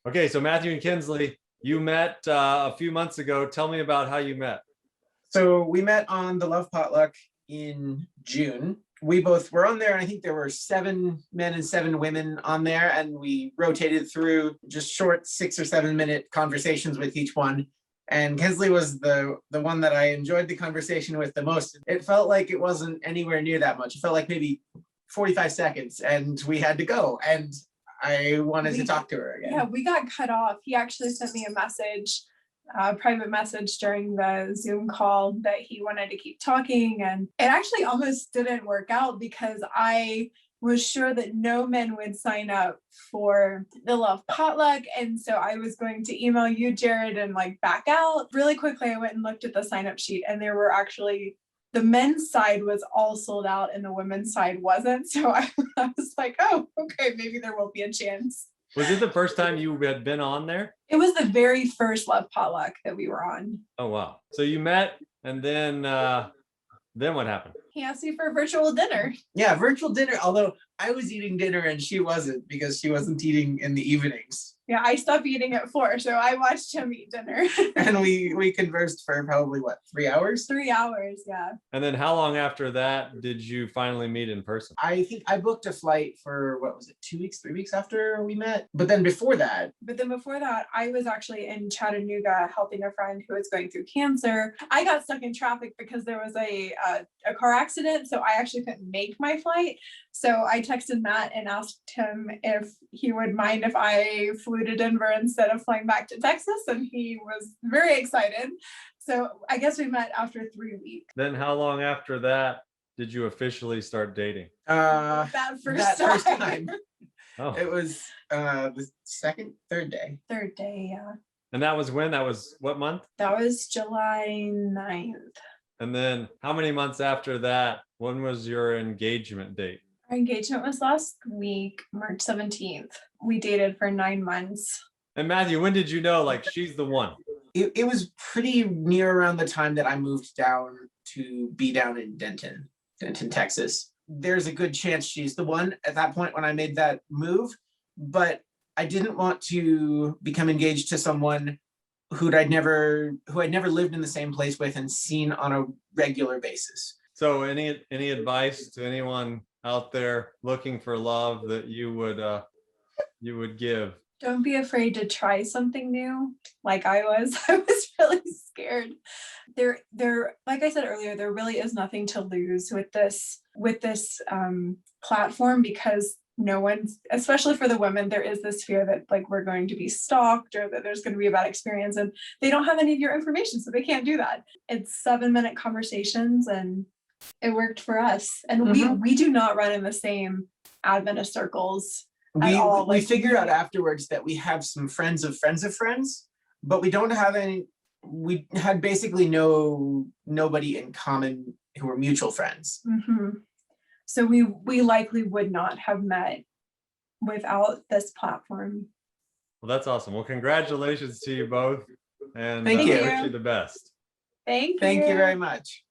Okay, so Matthew and Kensley, you met a few months ago. Tell me about how you met. So we met on the Love Potluck in June. We both were on there, and I think there were 7 men and 7 women on there, and we rotated through just short 6 or 7 minute conversations with each one. And Kensley was the one that I enjoyed the conversation with the most. It felt like it wasn't anywhere near that much. It felt like maybe 45 seconds, and we had to go. And I wanted to talk to her again. Yeah, we got cut off. He actually sent me a message, a private message during the Zoom call that he wanted to keep talking. And it actually almost didn't work out because I was sure that no men would sign up for the Love Potluck. And so I was going to email you, Jared, and like back out. Really quickly, I went and looked at the sign up sheet, and there were actually, the men's side was all sold out and the women's side wasn't. So I was like, oh, okay, maybe there will be a chance. Was it the first time you had been on there? It was the very first Love Potluck that we were on. Oh, wow. So you met, and then what happened? He asked me for a virtual dinner. Yeah, virtual dinner, although I was eating dinner and she wasn't, because she wasn't eating in the evenings. Yeah, I stopped eating at 4, so I watched him eat dinner. And we conversed for probably, what, 3 hours? 3 hours, yeah. And then how long after that did you finally meet in person? I think I booked a flight for, what was it, 2 weeks, 3 weeks after we met? But then before that, I was actually in Chattanooga helping a friend who was going through cancer. I got stuck in traffic because there was a car accident, so I actually couldn't make my flight. So I texted Matt and asked him if he would mind if I flew to Denver instead of flying back to Texas, and he was very excited. So I guess we met after 3 weeks. Then how long after that did you officially start dating? That first time. Oh. It was the third day. Third day, yeah. And that was when? That was what month? That was July 9th. And then how many months after that, when was your engagement date? Our engagement was last week, March 17th. We dated for 9 months. And Matthew, when did you know, like, she's the one? It was pretty near around the time that I moved down to be down in Denton, Texas. There's a good chance she's the one at that point when I made that move, but I didn't want to become engaged to someone who I'd never lived in the same place with and seen on a regular basis. So any advice to anyone out there looking for love that you would give? Don't be afraid to try something new. Like I was really scared. There, like I said earlier, there really is nothing to lose with this platform, because no one's, especially for the women, there is this fear that like we're going to be stalked or that there's going to be a bad experience, and they don't have any of your information, so they can't do that. It's 7-minute conversations, and it worked for us. And we do not run in the same Adventist circles. We figured out afterwards that we have some friends of friends of friends, but we don't have any. We had basically nobody in common who were mutual friends. Mm-hmm. So we likely would not have met without this platform. Well, that's awesome. Well, congratulations to you both, and Thank you. wish you the best. Thank you. Thank you very much.